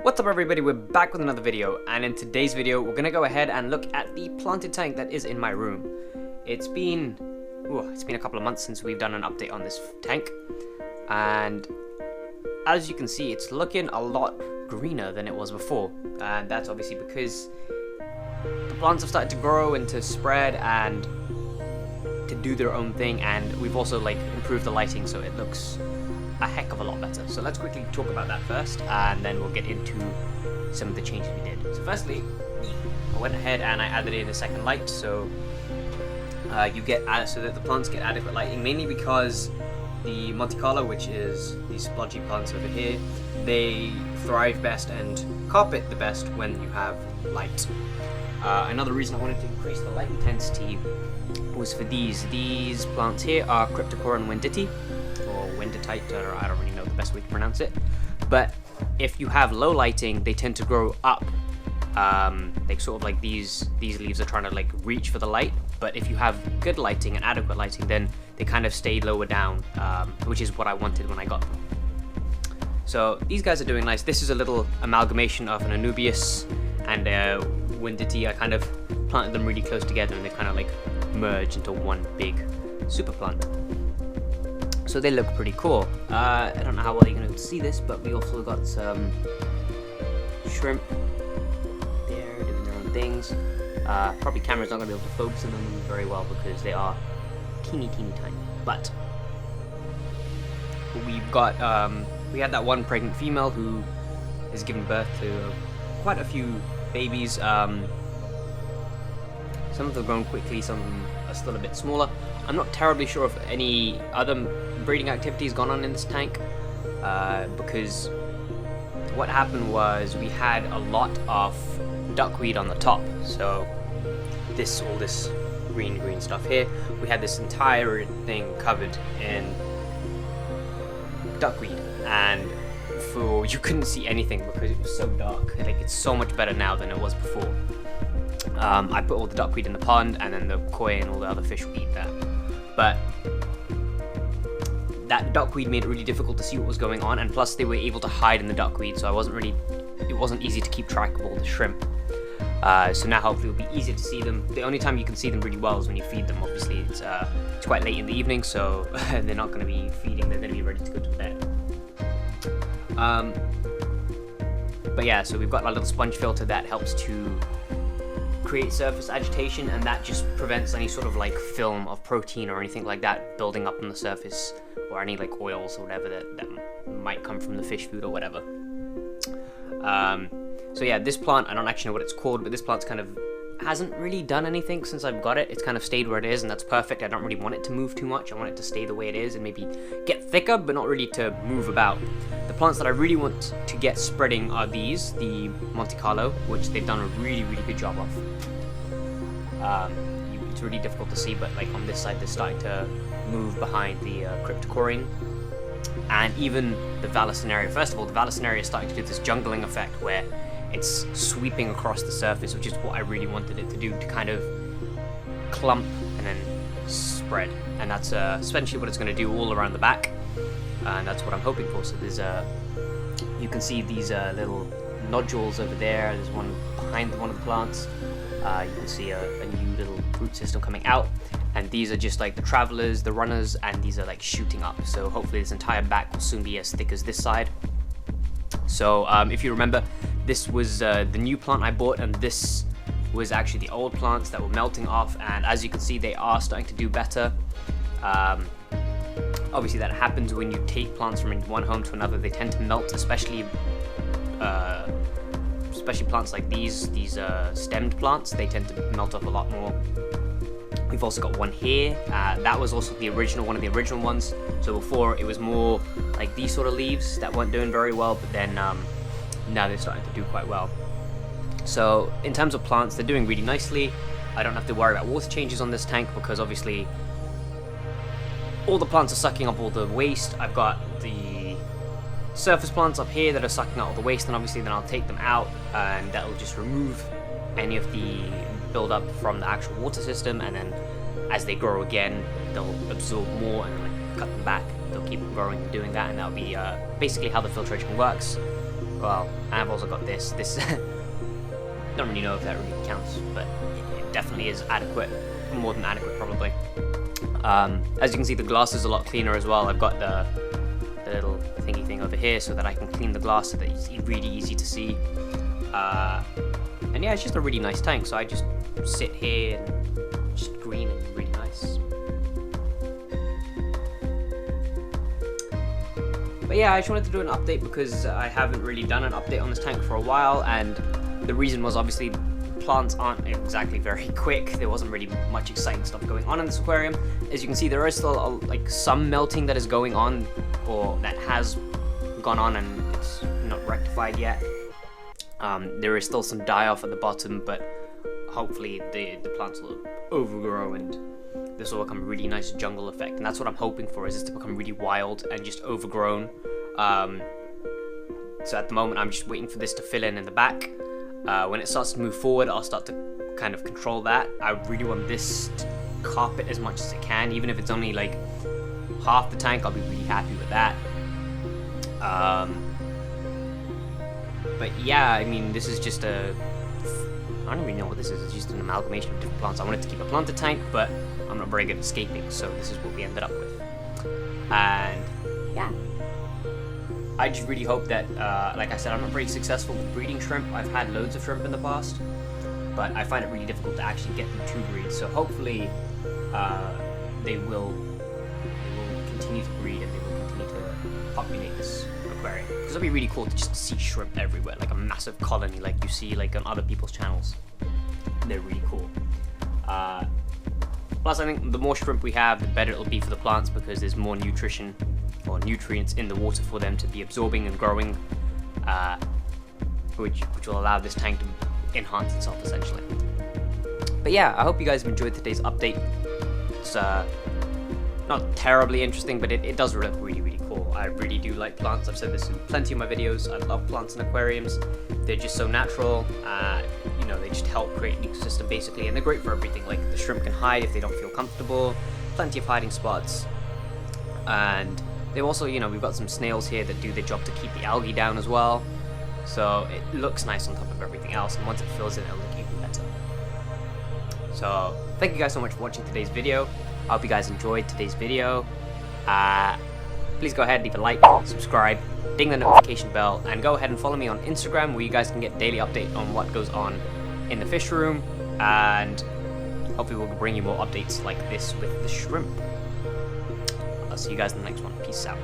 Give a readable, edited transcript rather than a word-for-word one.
What's up everybody, we're back with another video, and in today's video we're gonna go ahead and look at the planted tank that is in my room. It's been a couple of months since we've done an update on this tank, and as you can see it's looking a lot greener than it was before, and that's obviously because the plants have started to grow and to spread and to do their own thing, and we've also improved the lighting so it looks a heck of a lot better. So let's quickly talk about that first, and then we'll get into some of the changes we did. So firstly, I went ahead and I added in a second light, so so that the plants get adequate lighting, mainly because the Monte Carlo, which is these splodgy plants over here, they thrive best and carpet the best when you have light. Another reason I wanted to increase the light intensity was for these plants here are Cryptocorum wenditi, or Wenditite, I don't really know the best way to pronounce it, but if you have low lighting they tend to grow up, these leaves are trying to reach for the light, but if you have good lighting and adequate lighting then they kind of stay lower down, which is what I wanted when I got them. So these guys are doing nice. This is a little amalgamation of an Anubias and a Wenditi. I kind of planted them really close together and they kind of merge into one big super plant. So they look pretty cool. I don't know how well you're going to see this, but we also got some shrimp there doing their own things. Probably camera's not going to be able to focus on them very well because they are teeny tiny. But we've got, we had that one pregnant female who has given birth to quite a few babies. Some of them have grown quickly, some of them are still a bit smaller. I'm not terribly sure if any other breeding activity has gone on in this tank, because what happened was we had a lot of duckweed on the top. So all this green stuff here, we had this entire thing covered in duckweed, and you couldn't see anything because it was so dark. It's so much better now than it was before. I put all the duckweed in the pond, and then the koi and all the other fish will eat that. But that duckweed made it really difficult to see what was going on, and plus they were able to hide in the duckweed, so it wasn't easy to keep track of all the shrimp. So now hopefully it'll be easier to see them. The only time you can see them really well is when you feed them. Obviously it's quite late in the evening, so they're not going to be feeding, they're going to be ready to go to bed. But yeah, so we've got a little sponge filter that helps to create surface agitation, and that just prevents any sort of film of protein or anything like that building up on the surface, or any oils or whatever that might come from the fish food or whatever. So yeah, this plant, I don't actually know what it's called, but this plant's kind of hasn't really done anything since I've got it. It's kind of stayed where it is, and that's perfect. I don't really want it to move too much. I want it to stay the way it is and maybe get thicker, but not really to move about. The plants that I really want to get spreading are the Monte Carlo, which they've done a really good job of. It's really difficult to see, but on this side they're starting to move behind the Cryptocorum, and even the Vallisneria. First of all, the Vallisneria is starting to do this jungling effect where it's sweeping across the surface, which is what I really wanted it to do, to kind of clump and then spread, and that's essentially what it's going to do all around the back, and that's what I'm hoping for. So there's you can see these little nodules over there. There's one behind one of the plants. You can see a new little root system coming out, and these are just the travelers, the runners, and these are shooting up. So hopefully this entire back will soon be as thick as this side. So if you remember, this was the new plant I bought, and this was actually the old plants that were melting off, and as you can see they are starting to do better. Obviously that happens when you take plants from one home to another. They tend to melt, especially plants like these stemmed plants. They tend to melt off a lot more. We've also got one here. That was also one of the original ones. So before it was more like these sort of leaves that weren't doing very well, but then now they're starting to do quite well. So in terms of plants, they're doing really nicely. I don't have to worry about water changes on this tank because obviously all the plants are sucking up all the waste. I've got the surface plants up here that are sucking out all the waste, and obviously then I'll take them out and that will just remove any of the build-up from the actual water system, and then as they grow again they'll absorb more and cut them back. They'll keep growing and doing that, and that'll be basically how the filtration works. well, and I've also got this. Don't really know if that really counts, but it definitely is adequate, more than adequate probably. As you can see, the glass is a lot cleaner as well. I've got the little thingy thing over here so that I can clean the glass so that it's really easy to see. And yeah, it's just a really nice tank, so I just sit here and just green and really nice. But yeah, I just wanted to do an update because I haven't really done an update on this tank for a while, and the reason was obviously plants aren't exactly very quick. There wasn't really much exciting stuff going on in this aquarium. As you can see, there is still like some melting that is going on, or that has gone on, and it's not rectified yet. There is still some die-off at the bottom, but hopefully the plants will overgrow and this will become a really nice jungle effect. And that's what I'm hoping for, is this to become really wild and just overgrown. So at the moment, I'm just waiting for this to fill in the back. When it starts to move forward, I'll start to kind of control that. I really want this to carpet as much as it can, even if it's only like half the tank. I'll be really happy with that. But yeah, I mean, this is just I don't really know what this is. It's just an amalgamation of different plants. I wanted to keep a planted tank, but I'm not very good at escaping, so this is what we ended up with. And yeah, I just really hope that, like I said, I'm not very successful with breeding shrimp. I've had loads of shrimp in the past, but I find it really difficult to actually get them to breed. So hopefully, they will continue to breed and they will continue to populate this aquarium. Because it'll be really cool to just see shrimp everywhere, like a massive colony, like you see like on other people's channels. They're really cool. Plus, I think the more shrimp we have, the better it'll be for the plants, because there's more nutrition or nutrients in the water for them to be absorbing and growing, which will allow this tank to enhance itself essentially. But yeah, I hope you guys have enjoyed today's update. It's not terribly interesting, but it does look really, really cool. I really do like plants. I've said this in plenty of my videos. I love plants in aquariums. They're just so natural. You know, they just help create an ecosystem basically, and they're great for everything. Like the shrimp can hide if they don't feel comfortable. Plenty of hiding spots. And they also, you know, we've got some snails here that do their job to keep the algae down as well. So it looks nice on top of everything else, and once it fills in, it'll look even better. So thank you guys so much for watching today's video. I hope you guys enjoyed today's video. Please go ahead, leave a like, subscribe, ding the notification bell, and go ahead and follow me on Instagram, where you guys can get daily update on what goes on in the fish room, and hopefully we'll bring you more updates like this with the shrimp. I'll see you guys in the next one. Peace out.